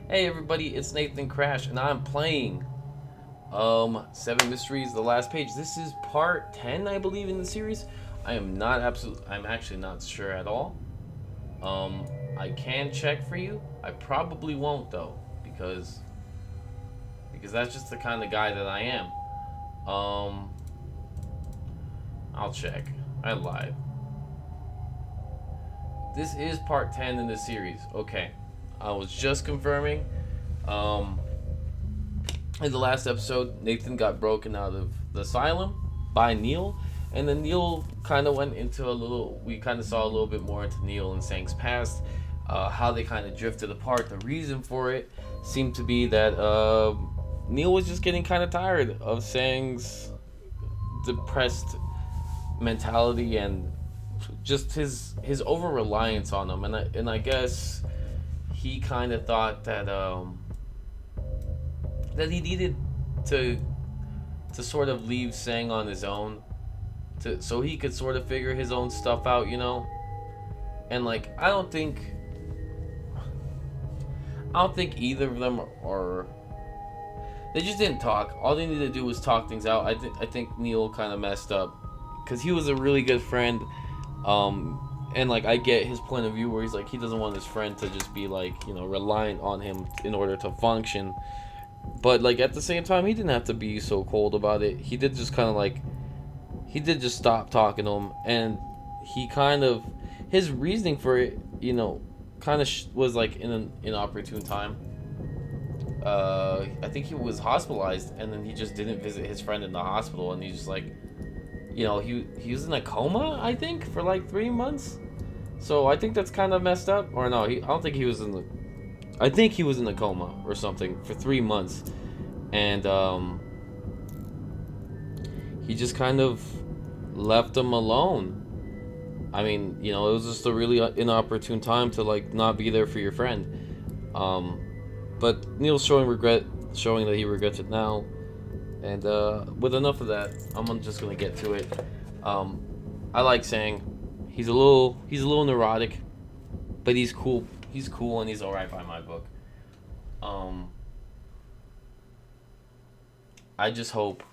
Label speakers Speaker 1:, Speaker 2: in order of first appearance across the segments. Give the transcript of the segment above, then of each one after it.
Speaker 1: Hey everybody, it's Nathan Crash, and I'm playing Seven Mysteries, the last page. This is part 10, I believe, in the series. I'm actually not sure at all. Um, I can check for you. I probably won't though, because that's just the kind of guy that I am. Um, I'll check. I lied. This is part 10 in the series. Okay. I was just confirming. Um, in the last episode, Nathan got broken out of the asylum by Neil, and then Neil kind of went into a little. We kind of saw a little bit more into Neil and Sang's past, how they kind of drifted apart. The reason for it seemed to be that Neil was just getting kind of tired of Sang's depressed mentality and just his over reliance on him, and I guess he kind of thought that he needed to to sort of leave Sang on his own, to so he could sort of figure his own stuff out, you know. And like I don't think either of them are. They just didn't talk. All they needed to do was talk things out. I think Neil kind of messed up because he was a really good friend. And like I get his point of view where he's like he doesn't want his friend to just be like reliant on him in order to function. But like at the same time, he didn't have to be so cold about it. He did just kind of like he did just stop talking to him, and he kind of his reasoning for it, kind of was like in an inopportune time. I think he was hospitalized, and then he just didn't visit his friend in the hospital, and he's just like, he was in a coma, I think, for like 3 months. So I think that's kind of messed up. Or no, I don't think he was in the. I think he was in a coma or something for 3 months, and he just kind of left him alone. I mean, it was just a really inopportune time to like not be there for your friend. But Neil's showing that he regrets it now. And with enough of that, I'm just gonna get to it. I like saying he's a little neurotic, but he's cool. He's cool and he's all right by my book. Um, I just hope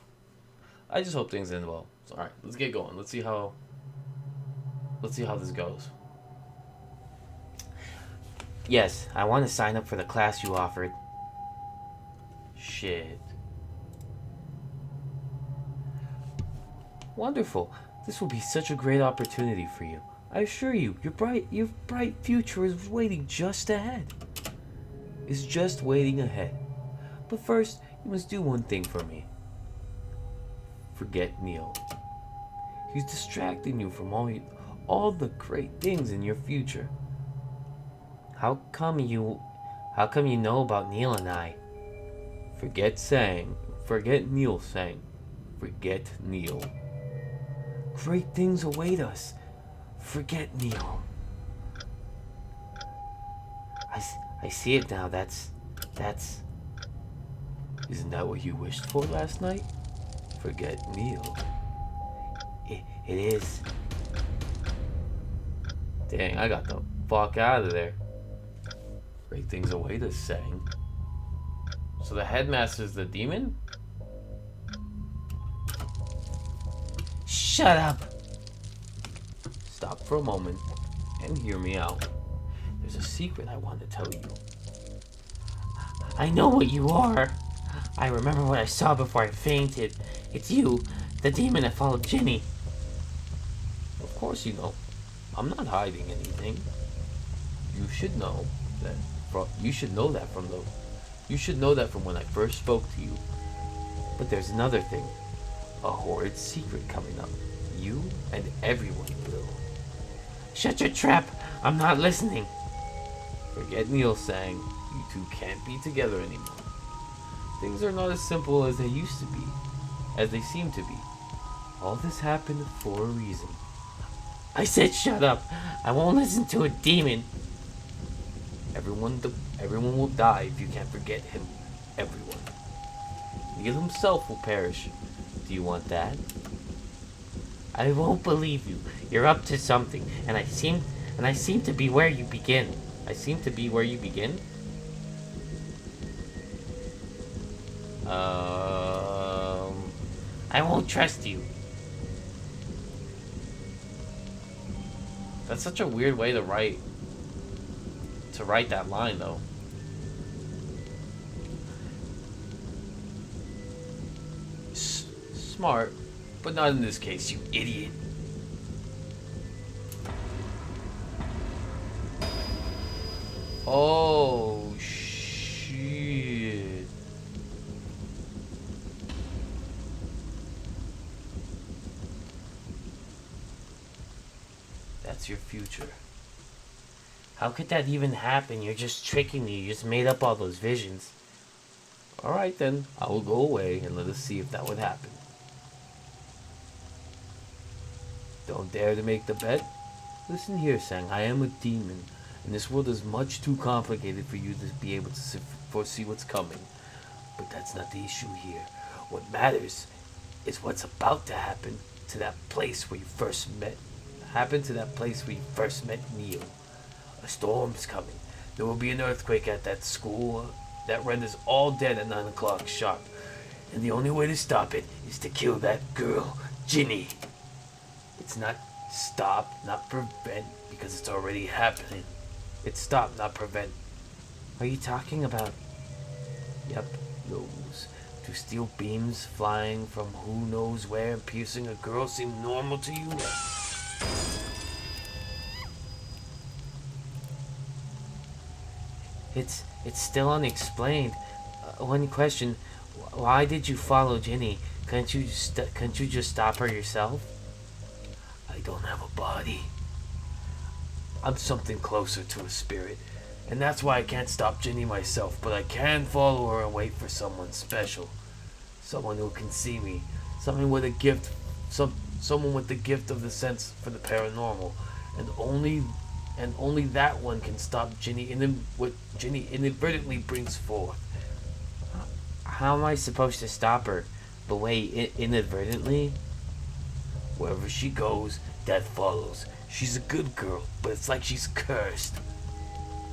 Speaker 1: things end well. So, all right, let's get going. Let's see how this goes. Yes, I want to sign up for the class you offered. Shit. Wonderful. This will be such a great opportunity for you. I assure you, your bright future is waiting just ahead. Is just waiting ahead. But first, you must do one thing for me. Forget Neil. He's distracting you from all the great things in your future. How come you know about Neil and I? Forget Sang. Forget Neil Sang. Forget Neil. Great things await us. Forget Neil. I see it now. That's. Isn't that what you wished for last night? Forget Neil. It is. Dang, I got the fuck out of there. Great things await us, Sang. So the headmaster's the demon? Shut up! Stop for a moment and hear me out. There's a secret I want to tell you. I know what you are. I remember what I saw before I fainted. It's you, the demon that followed Ginny. Of course you know. I'm not hiding anything. You should know that. You should know that from when I first spoke to you. But there's another thing. A horrid secret coming up. You and everyone will. Shut your trap! I'm not listening! Forget Neil Sang. You two can't be together anymore. Things are not as simple as they used to be. As they seem to be. All this happened for a reason. I said shut up! I won't listen to a demon! Everyone will die if you can't forget him. Everyone. Neil himself will perish. Do you want that? I won't believe you. You're up to something, and I seem to be where you begin. I seem to be where you begin? I won't trust you. That's such a weird way to write that line, though. Smart, but not in this case, you idiot. Oh, shit. That's your future. How could that even happen? You're just tricking me. You just made up all those visions. Alright then, I will go away and let us see if that would happen. Don't dare to make the bet. Listen here, Sang. I am a demon, and this world is much too complicated for you to be able to foresee what's coming. But that's not the issue here. What matters is what's about to happen to that place where you first met. Neil. A storm's coming. There will be an earthquake at that school that renders all dead at 9 o'clock sharp. And the only way to stop it is to kill that girl, Ginny. It's not stop, not prevent, because it's already happening. It's stop, not prevent. What are you talking about? Yep, those. Do steel beams flying from who knows where and piercing a girl seem normal to you? It's still unexplained. One question: why did you follow Ginny? Couldn't you just stop her yourself? I don't have a body. I'm something closer to a spirit, and that's why I can't stop Ginny myself. But I can follow her and wait for someone special, someone who can see me, someone with a gift, someone with the gift of the sense for the paranormal, and only that one can stop Ginny what Ginny inadvertently brings forth. How am I supposed to stop her? But wait, inadvertently? Wherever she goes, death follows. She's a good girl, but it's like she's cursed.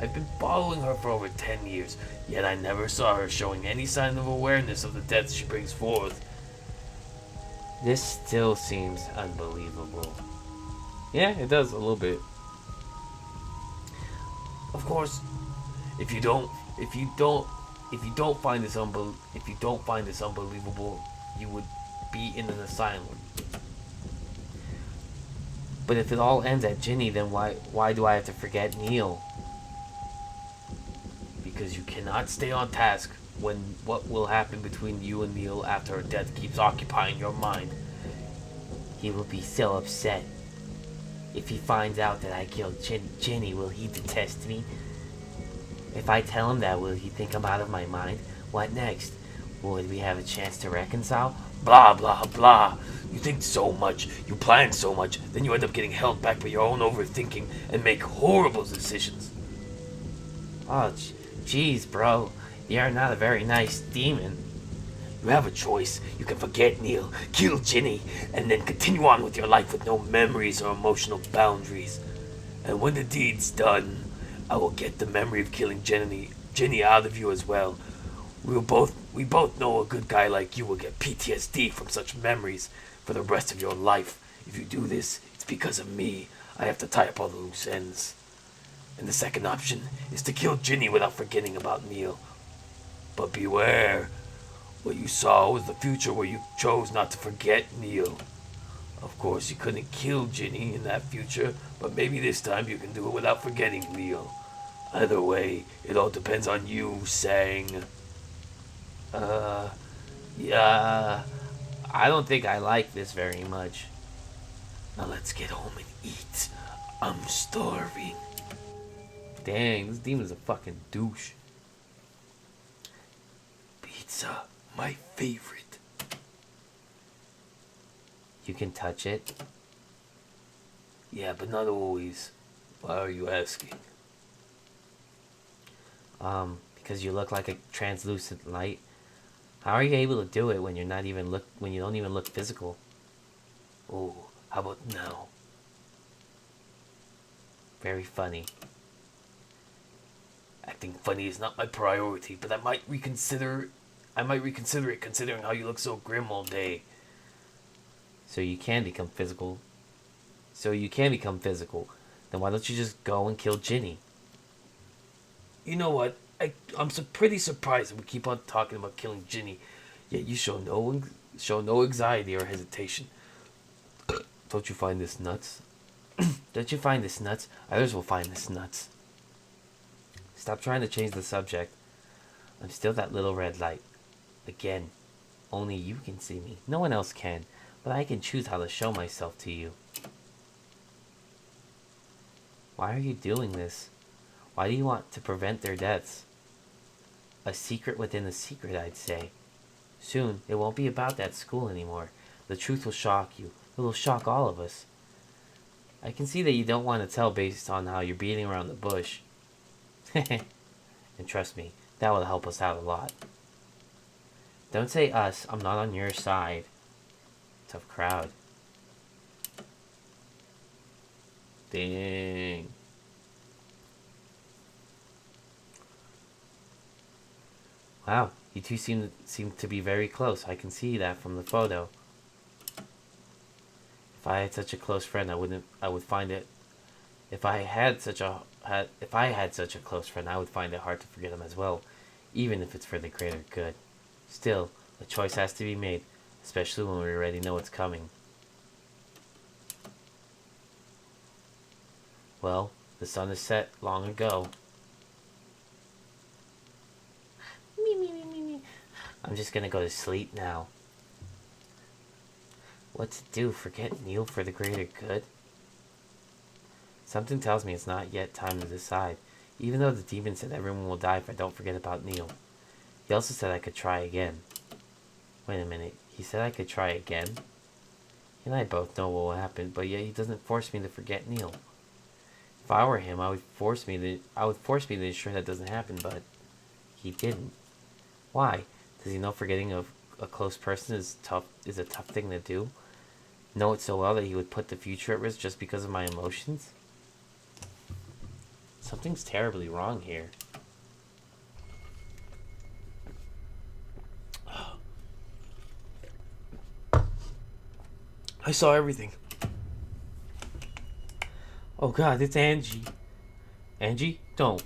Speaker 1: I've been following her for over 10 years, yet I never saw her showing any sign of awareness of the death she brings forth. This still seems unbelievable. Yeah, it does a little bit. Of course, if you don't find this unbelievable, you would be in an asylum. But if it all ends at Ginny, then why do I have to forget Neil? Because you cannot stay on task when what will happen between you and Neil after her death keeps occupying your mind. He will be so upset. If he finds out that I killed Ginny, will he detest me? If I tell him that, will he think I'm out of my mind? What next? Would we have a chance to reconcile? Blah, blah, blah. You think so much, you plan so much, then you end up getting held back by your own overthinking and make horrible decisions. Oh, jeez, bro. You're not a very nice demon. You have a choice. You can forget Neil, kill Ginny, and then continue on with your life with no memories or emotional boundaries. And when the deed's done, I will get the memory of killing Ginny out of you as well. We both know a good guy like you will get PTSD from such memories for the rest of your life. If you do this, it's because of me. I have to tie up all the loose ends. And the second option is to kill Ginny without forgetting about Neil. But beware. What you saw was the future where you chose not to forget Neil. Of course, you couldn't kill Ginny in that future, but maybe this time you can do it without forgetting Neil. Either way, it all depends on you, Sang. Yeah, I don't think I like this very much. Now let's get home and eat. I'm starving. Dang, this demon's a fucking douche. Pizza, my favorite. You can touch it? Yeah, but not always. Why are you asking? Because you look like a translucent light. How are you able to do it when you don't even look physical? Oh, how about now? Very funny. Acting funny is not my priority, but I might reconsider I might reconsider it, considering how you look so grim all day. So you can become physical. Then why don't you just go and kill Ginny? You know what? I'm pretty surprised that we keep on talking about killing Ginny, yet you show no anxiety or hesitation. Don't you find this nuts? Don't you find this nuts? Others will find this nuts. Stop trying to change the subject. I'm still that little red light. Again, only you can see me. No one else can, but I can choose how to show myself to you. Why are you doing this? Why do you want to prevent their deaths? A secret within a secret, I'd say. Soon, it won't be about that school anymore. The truth will shock you. It will shock all of us. I can see that you don't want to tell based on how you're beating around the bush. And trust me, that will help us out a lot. Don't say us, I'm not on your side. Tough crowd. Dang. Wow, you two seem to be very close. I can see that from the photo. If I had such a close friend, I would find it. If I had such a close friend, I would find it hard to forget him as well, even if it's for the greater good. Still, a choice has to be made, especially when we already know what's coming. Well, the sun is set long ago. I'm just gonna go to sleep now. What to do? Forget Neil for the greater good? Something tells me it's not yet time to decide, even though the demon said everyone will die if I don't forget about Neil. He also said I could try again. Wait a minute, he said I could try again? He and I both know what will happen, but yet he doesn't force me to forget Neil. If I were him, I would force me to ensure that doesn't happen, but he didn't. Why? Does he know forgetting a close person is a tough thing to do? Know it so well that he would put the future at risk just because of my emotions? Something's terribly wrong here. I saw everything. Oh God, it's Angie. Angie, don't.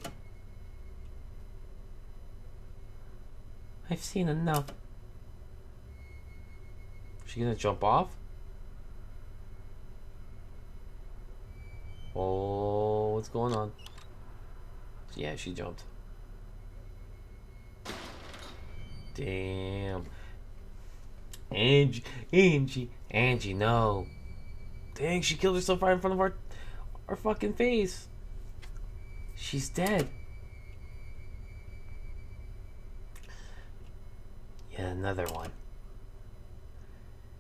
Speaker 1: I've seen enough. She gonna jump off? Oh, what's going on? Yeah, she jumped. Damn. Angie, no. Dang, she killed herself right in front of our fucking face. She's dead. Yet another one.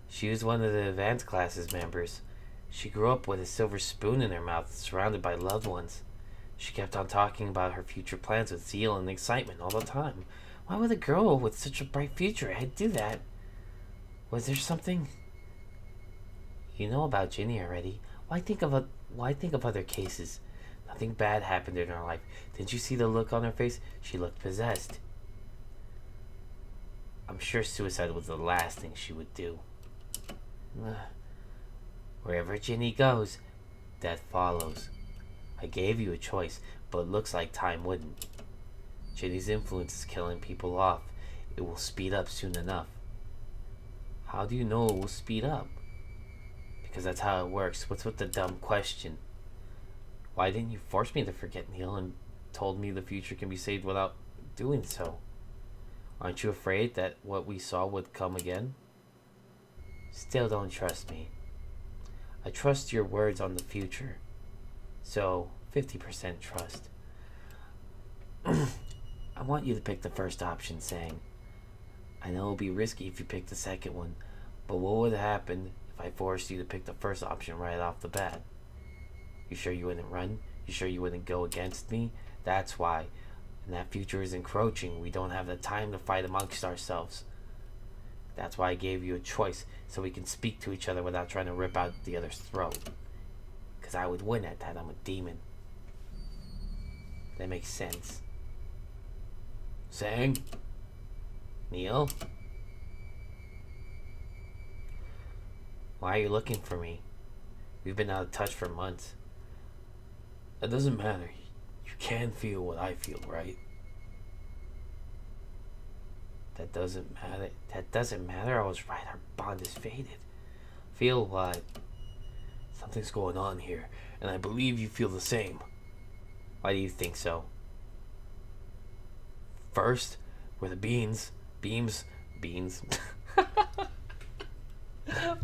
Speaker 1: She was one of the advanced classes members. She grew up with a silver spoon in her mouth, surrounded by loved ones. She kept on talking about her future plans with zeal and excitement all the time. Why would a girl with such a bright future ahead do that? Was there something? You know about Ginny already. Why think of other cases? Nothing bad happened in her life. Didn't you see the look on her face? She looked possessed. I'm sure suicide was the last thing she would do. Wherever Ginny goes, death follows. I gave you a choice, but it looks like time wouldn't. Ginny's influence is killing people off. It will speed up soon enough. How do you know it will speed up? Because that's how it works. What's with the dumb question? Why didn't you force me to forget Neil and told me the future can be saved without doing so? Aren't you afraid that what we saw would come again? Still don't trust me. I trust your words on the future. So, 50% trust. I want you to pick the first option, saying, I know it'll be risky if you pick the second one, but what would happen if I forced you to pick the first option right off the bat? You sure you wouldn't run? You sure you wouldn't go against me? That's why. And that future is encroaching. We don't have the time to fight amongst ourselves. That's why I gave you a choice, so we can speak to each other without trying to rip out the other's throat. Because I would win at that. I'm a demon. That makes sense. Sang? Neil? Why are you looking for me? We've been out of touch for months. That doesn't matter. You can feel what I feel, right? That doesn't matter. That doesn't matter. I was right. Our bond is faded. Feel what? Something's going on here, and I believe you feel the same. Why do you think so? First were the beans. Beans.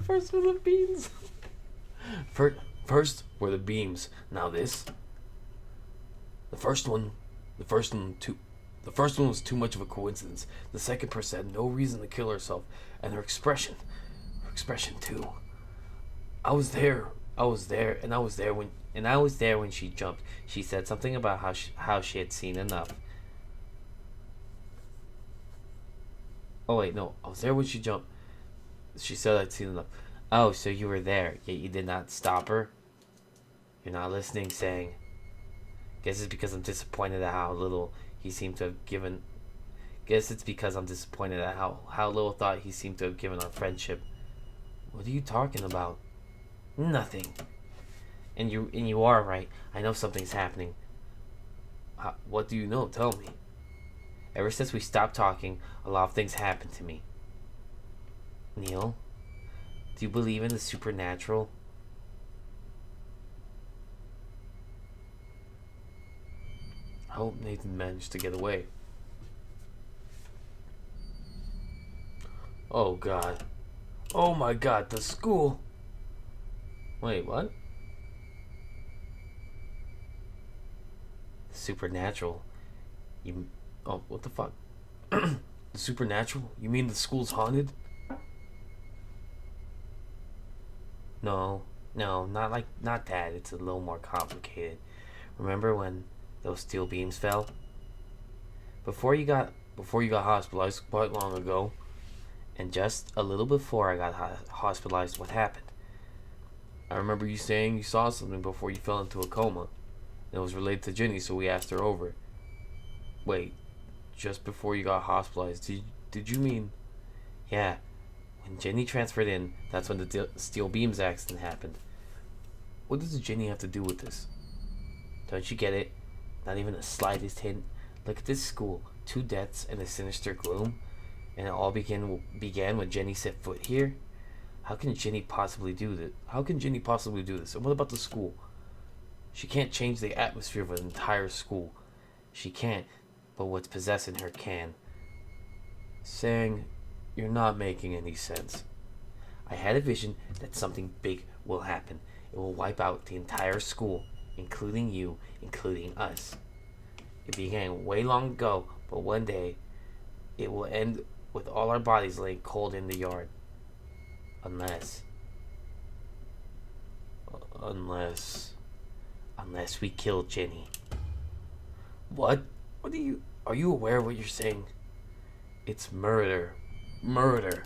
Speaker 1: First were the beans. First were the beams. Now this. The first one was too much of a coincidence. The second person had no reason to kill herself, and her expression too. I was there when she jumped. She said something about how she had seen enough. Oh wait, no, I was there when she jumped. She said I'd seen enough. Oh, so you were there, yet you did not stop her? You're not listening, saying. Guess it's because I'm disappointed at how little he seemed to have given. Guess it's because I'm disappointed at how little thought he seemed to have given our friendship. What are you talking about? Nothing. And you are right. I know something's happening. What do you know? Tell me. Ever since we stopped talking, a lot of things happened to me. Neil, do you believe in the supernatural? I hope Nathan managed to get away. Oh God. Oh my God, the school. Wait, what? Supernatural. Oh, what the fuck? The supernatural? You mean the school's haunted? No, not that. It's a little more complicated. Remember when those steel beams fell? Before you got hospitalized quite long ago, and just a little before I got hospitalized, what happened? I remember you saying you saw something before you fell into a coma. It was related to Ginny, so we asked her over. Wait, just before you got hospitalized, did you mean? Yeah, when Ginny transferred in, that's when the steel beams accident happened. What does Ginny have to do with this? Don't you get it? Not even the slightest hint. Look at this school. 2 deaths and a sinister gloom. And it all began when Ginny set foot here? How can Ginny possibly do this? And what about the school? She can't change the atmosphere of an entire school. She can't, but what's possessing her can. Saying, you're not making any sense. I had a vision that something big will happen. It will wipe out the entire school, including you, including us. It began way long ago, but one day, it will end with all our bodies laying cold in the yard. Unless we kill Ginny. What? Are you aware of what you're saying? It's murder. Murder.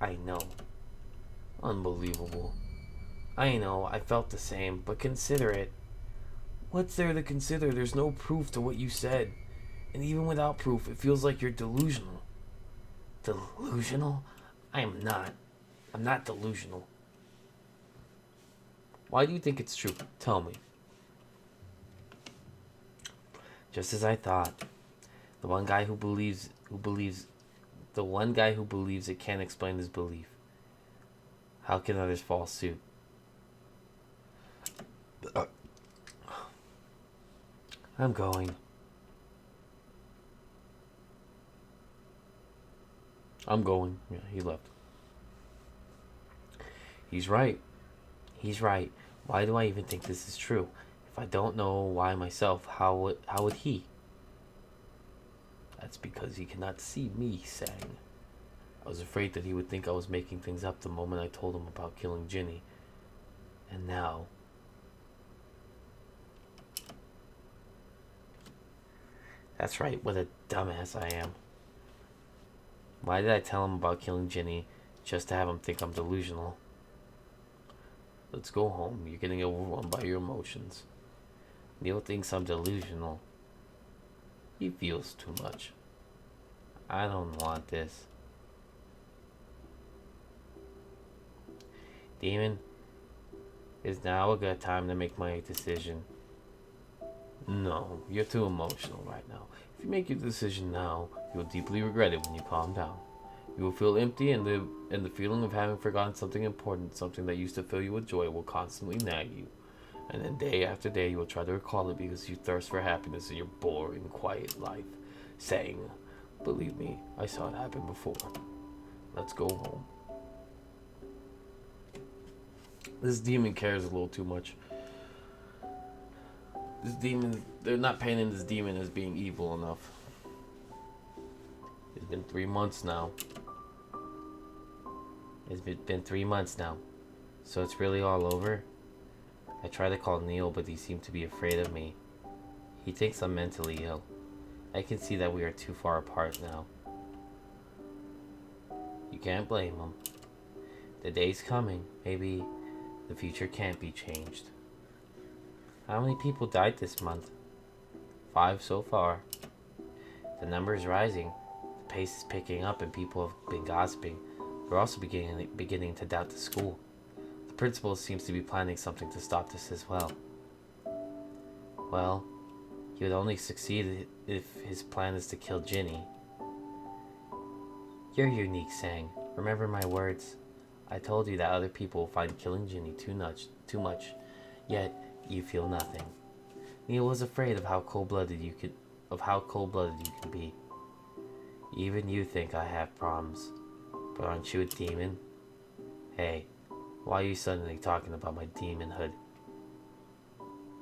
Speaker 1: I know. Unbelievable. I know, I felt the same, but consider it. What's there to consider? There's no proof to what you said. And even without proof, it feels like you're delusional. Delusional? I'm not delusional. Why do you think it's true? Tell me. Just as I thought. The one guy who believes it can't explain his belief. How can others follow suit? I'm going. Yeah, he left. He's right. Why do I even think this is true? If I don't know why myself, how would he? That's because he cannot see me, he sang. I was afraid that he would think I was making things up the moment I told him about killing Ginny. And now... That's right, what a dumbass I am. Why did I tell him about killing Ginny just to have him think I'm delusional? Let's go home. You're getting overwhelmed by your emotions. Neil thinks I'm delusional. He feels too much. I don't want this. Damon, is now a good time to make my decision? No, you're too emotional right now. If you make your decision now, you'll deeply regret it when you calm down. You will feel empty, and the feeling of having forgotten something important, something that used to fill you with joy, will constantly nag you. And then day after day, you will try to recall it because you thirst for happiness in your boring, quiet life, saying, "Believe me, I saw it happen before. Let's go home." This demon cares a little too much. This demon, they're not painting this demon as being evil enough. It's been 3 months now. It's been 3 months now. So it's really all over? I tried to call Neil, but he seemed to be afraid of me. He thinks I'm mentally ill. I can see that we are too far apart now. You can't blame him. The day's coming. Maybe the future can't be changed. How many people died this month? 5 so far. The number is rising. The pace is picking up and people have been gossiping. We're also beginning to doubt the school. The principal seems to be planning something to stop this as well. Well, he would only succeed if his plan is to kill Ginny. You're unique, Sang. Remember my words. I told you that other people will find killing Ginny too much, yet you feel nothing. Neil was afraid of how cold-blooded you can be. Even you think I have problems, but aren't you a demon? Hey, why are you suddenly talking about my demonhood?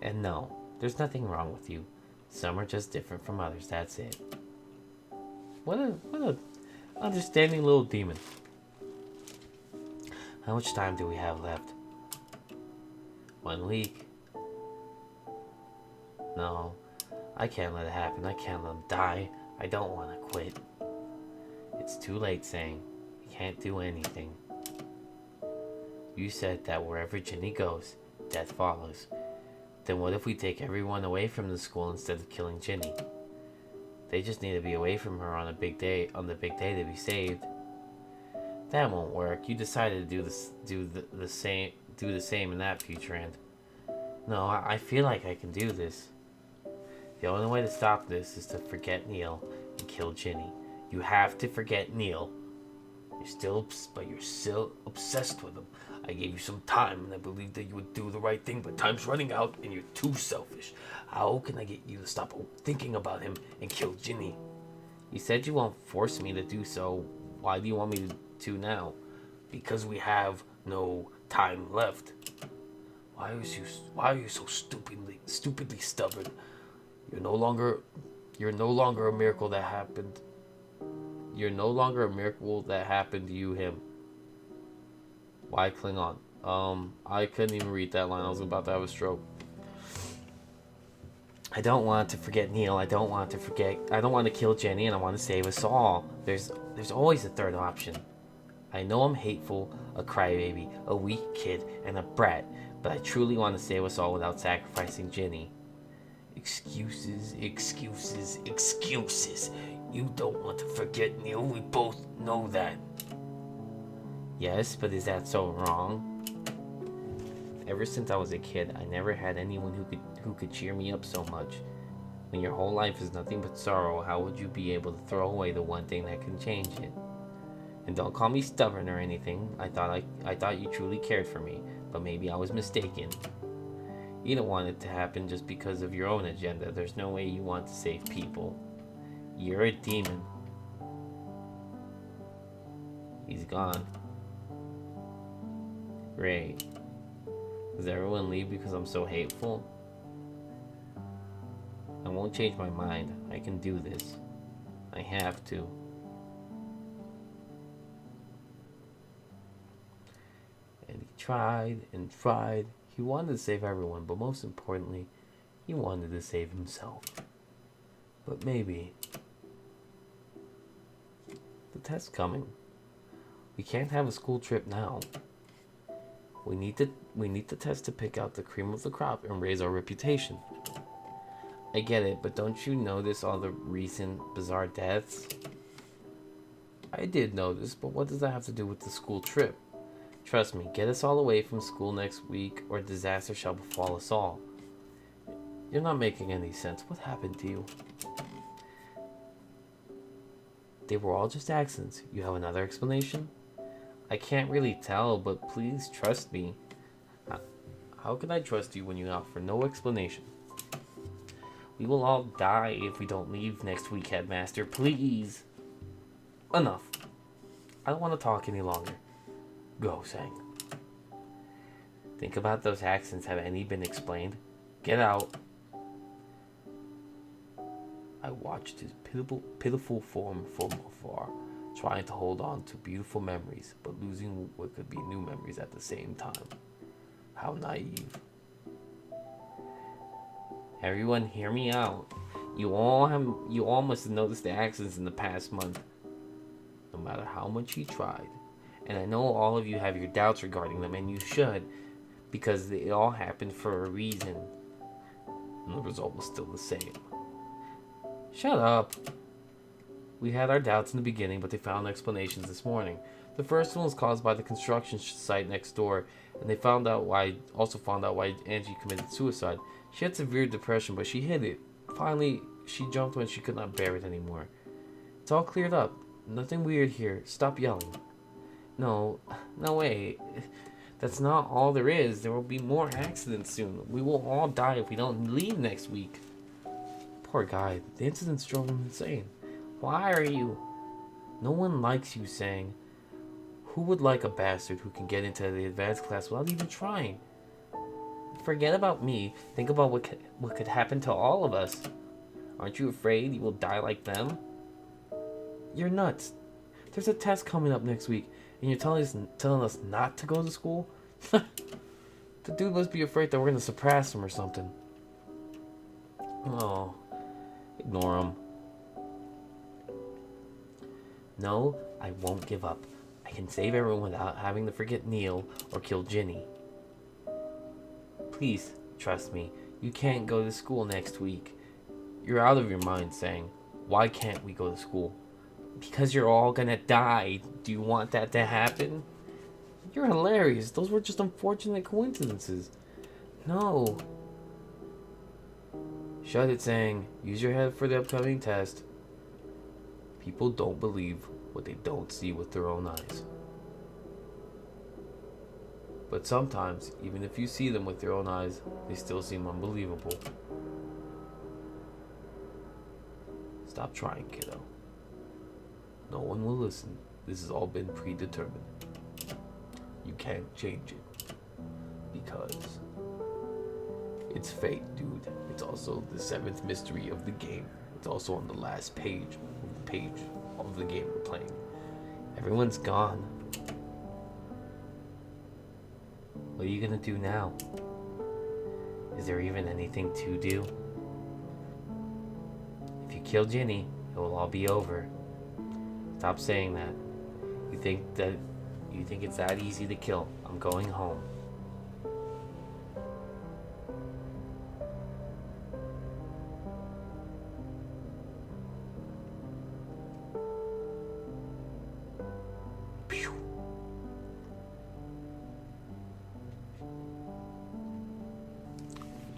Speaker 1: And no, there's nothing wrong with you. Some are just different from others, that's it. What a understanding little demon. How much time do we have left? 1 week. No, I can't let it happen. I can't let him die. I don't want to quit. It's too late, Sang. You can't do anything. You said that wherever Ginny goes, death follows. Then what if we take everyone away from the school instead of killing Ginny? They just need to be away from her on the big day to be saved. That won't work. You decided to do the same in that future end. No, I feel like I can do this. The only way to stop this is to forget Neil and kill Ginny. You have to forget Neil. You're still obsessed with him. I gave you some time and I believed that you would do the right thing, but time's running out and you're too selfish. How can I get you to stop thinking about him and kill Ginny? You said you won't force me to do so. Why do you want me to now? Because we have no time left. Why are you so stupidly stubborn? You're no longer a miracle that happened. You're no longer a miracle that happened to you, him. Why Klingon? I couldn't even read that line. I was about to have a stroke. I don't want to forget Neil. I don't want to kill Jenny, and I want to save us all. There's always a third option. I know I'm hateful, a crybaby, a weak kid, and a brat, but I truly want to save us all without sacrificing Ginny. Excuses. You don't want to forget Neil. We both know that. Yes, but is that so wrong? Ever since I was a kid, I never had anyone who could cheer me up so much. When your whole life is nothing but sorrow, how would you be able to throw away the one thing that can change it? And don't call me stubborn or anything. I thought you truly cared for me, but maybe I was mistaken. You don't want it to happen just because of your own agenda. There's no way you want to save people. You're a demon. He's gone. Great. Does everyone leave because I'm so hateful? I won't change my mind. I can do this. I have to. And he tried and tried. He wanted to save everyone, but most importantly, he wanted to save himself. But maybe the test's coming. We can't have a school trip now. We need the test to pick out the cream of the crop and raise our reputation. I get it, but don't you notice all the recent bizarre deaths? I did notice, but what does that have to do with the school trip? Trust me, get us all away from school next week, or disaster shall befall us all. You're not making any sense. What happened to you? They were all just accidents. You have another explanation? I can't really tell, but please trust me. How can I trust you when you offer no explanation? We will all die if we don't leave next week, Headmaster. Please. Enough. I don't want to talk any longer. Go, Sang. Think about those accidents. Have any been explained? Get out. I watched his pitiful form from afar, trying to hold on to beautiful memories, but losing what could be new memories at the same time. How naive. Everyone, hear me out. You all must have noticed the accidents in the past month. No matter how much you tried. And I know all of you have your doubts regarding them, and you should, because they all happened for a reason. And the result was still the same. Shut up. We had our doubts in the beginning, but they found explanations this morning. The first one was caused by the construction site next door, and they also found out why Angie committed suicide. She had severe depression, but she hid it. Finally, she jumped when she could not bear it anymore. It's all cleared up. Nothing weird here. Stop yelling. No way. That's not all there is. There will be more accidents soon. We will all die if we don't leave next week. Poor guy. The incidents drove him insane. Why are you? No one likes you, Sang. Who would like a bastard who can get into the advanced class without even trying? Forget about me. Think about what could happen to all of us. Aren't you afraid you will die like them? You're nuts. There's a test coming up next week, and you're telling us not to go to school? The dude must be afraid that we're going to suppress him or something. Oh, ignore him. No, I won't give up. I can save everyone without having to forget Neil or kill Ginny. Please, trust me. You can't go to school next week. You're out of your mind, Sang. Why can't we go to school? Because you're all gonna die. Do you want that to happen? You're hilarious. Those were just unfortunate coincidences. No. Shut it, Sang. Use your head for the upcoming test. People don't believe what they don't see with their own eyes. But sometimes, even if you see them with your own eyes, they still seem unbelievable. Stop trying, kiddo. No one will listen. This has all been predetermined. You can't change it. Because it's fate, dude. It's also the 7th mystery of the game. It's also on the last page of the game we're playing. Everyone's gone. What are you gonna do now? Is there even anything to do? If you kill Ginny, it will all be over. Stop saying that. You think it's that easy to kill. I'm going home. Pew.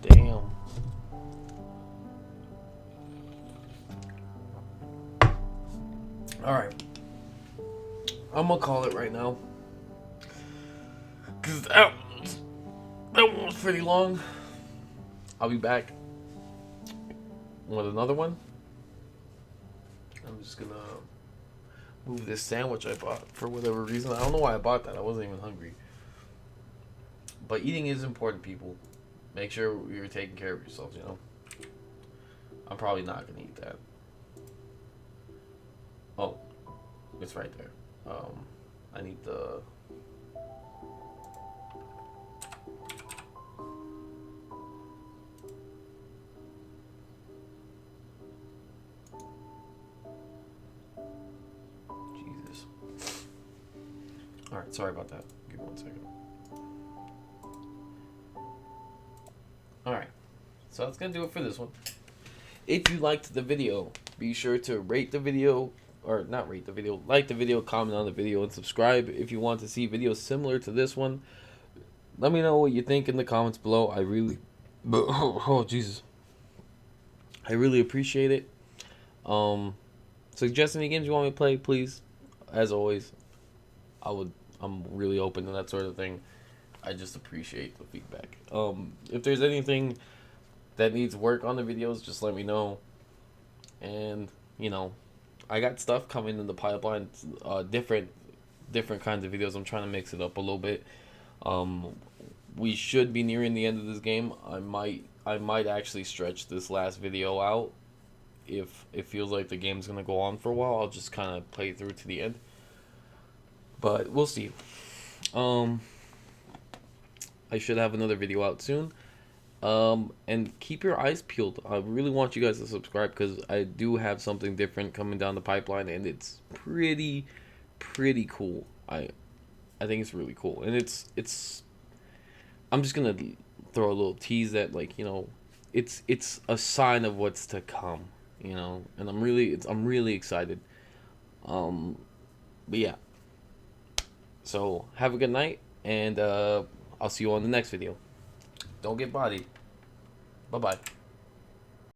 Speaker 1: Damn. Alright. I'm gonna call it right now. Cause that one was pretty long. I'll be back with another one. I'm just gonna move this sandwich I bought for whatever reason. I don't know why I bought that. I wasn't even hungry. But eating is important, people. Make sure you're taking care of yourselves, you know. I'm probably not gonna eat that. Oh, it's right there. I need the... Jesus. Alright, sorry about that. Give me 1 second. Alright, so that's gonna do it for this one. If you liked the video, be sure to rate the video, or not rate the video, like the video, comment on the video, and subscribe if you want to see videos similar to this one. Let me know what you think in the comments below. I really, oh Jesus, I really appreciate it. Suggest any games you want me to play, please. As always, I'm really open to that sort of thing. I just appreciate the feedback. If there's anything that needs work on the videos, just let me know. And you know, I got stuff coming in the pipeline, different kinds of videos. I'm trying to mix it up a little bit. We should be nearing the end of this game. I might actually stretch this last video out if it feels like the game's gonna go on for a while. I'll just kind of play through to the end, but we'll see. I should have another video out soon. And keep your eyes peeled. I really want you guys to subscribe because I do have something different coming down the pipeline, and it's pretty cool. I think it's really cool, and it's. I'm just gonna throw a little tease that, like, you know, it's a sign of what's to come, you know, and I'm really excited. But yeah. So have a good night, and I'll see you on the next video. Don't get bodied. Bye-bye.